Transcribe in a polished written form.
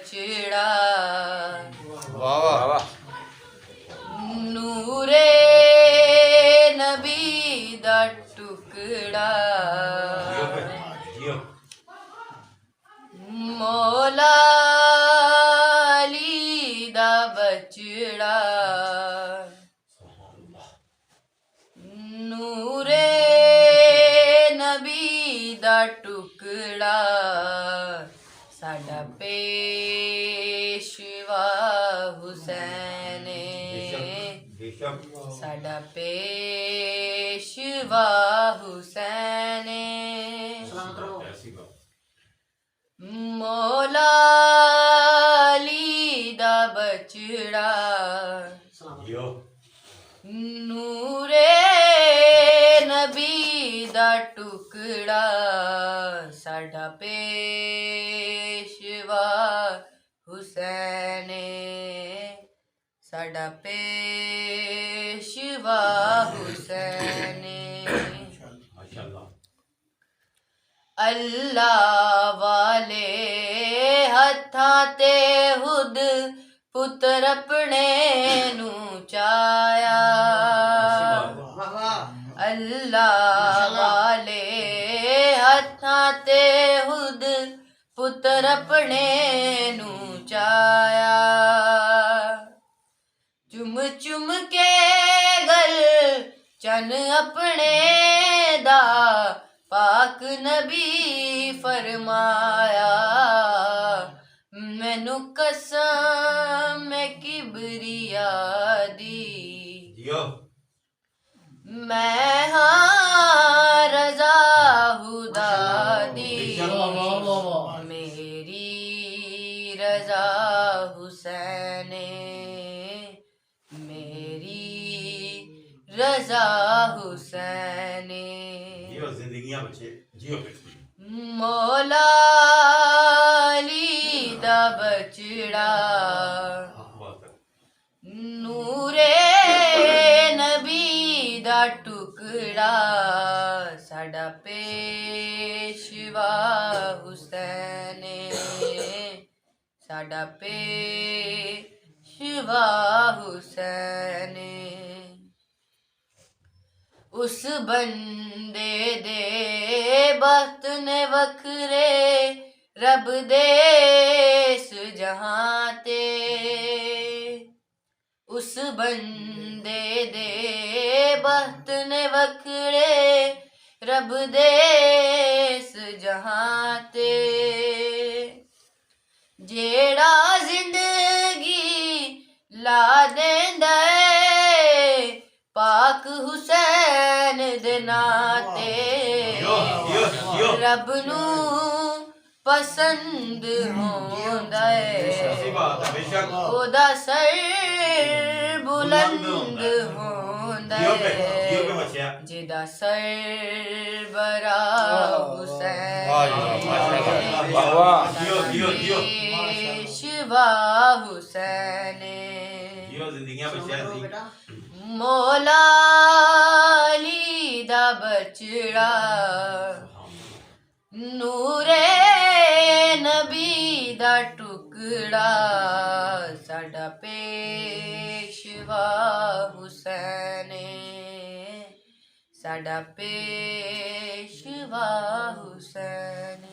बचड़ा वाह वाह वाह नूरे नबी दा टुकड़ा मौला अली दा बचड़ा नूरे नबी दा टुकड़ा साडा पेशवा हुसैन साडा पेशवा हुसैन मौला अली दा बचड़ा नूरे नबी दा टुकड़ा साडा पेशवा हुसैन साडा पेशवा हुसैन अल्लाह वाले हत्थां ते हुद पुत्र अपने नू चाया अल्लाह वाले हत्थां ते हुद पुत्र अपने नू चाया चुम चुम के गल चन अपने दा पाक नबी फरमाया मैनू कसम किबरिया दी मैं हाँ रजा हुदा दी मेरी रजा हुसैन मेरी रजा हुसैन मौला अली दा बचड़ा नूरे नबी दा टुकड़ा साडा पेशवा हुसैन साडा पेशवा हुसैन उस बंदे दे बख्त ने वखरे रब दे इस जहां ते उस बंदे दे बख्त ने वखरे रब दे इस जहां ते जेड़ा जिंदगी ला देंदा पाक हुसैन दे नाते रब नू पसंद होंदा है ओदा सर बुलंद होंदा है जिदा सर बरा हुसैन पेशवा हुसैन मौला अली दा बचड़ा नूरे नबी दा टुकड़ा साडा पेशवा हुसैन साडा पेशवा हुसैन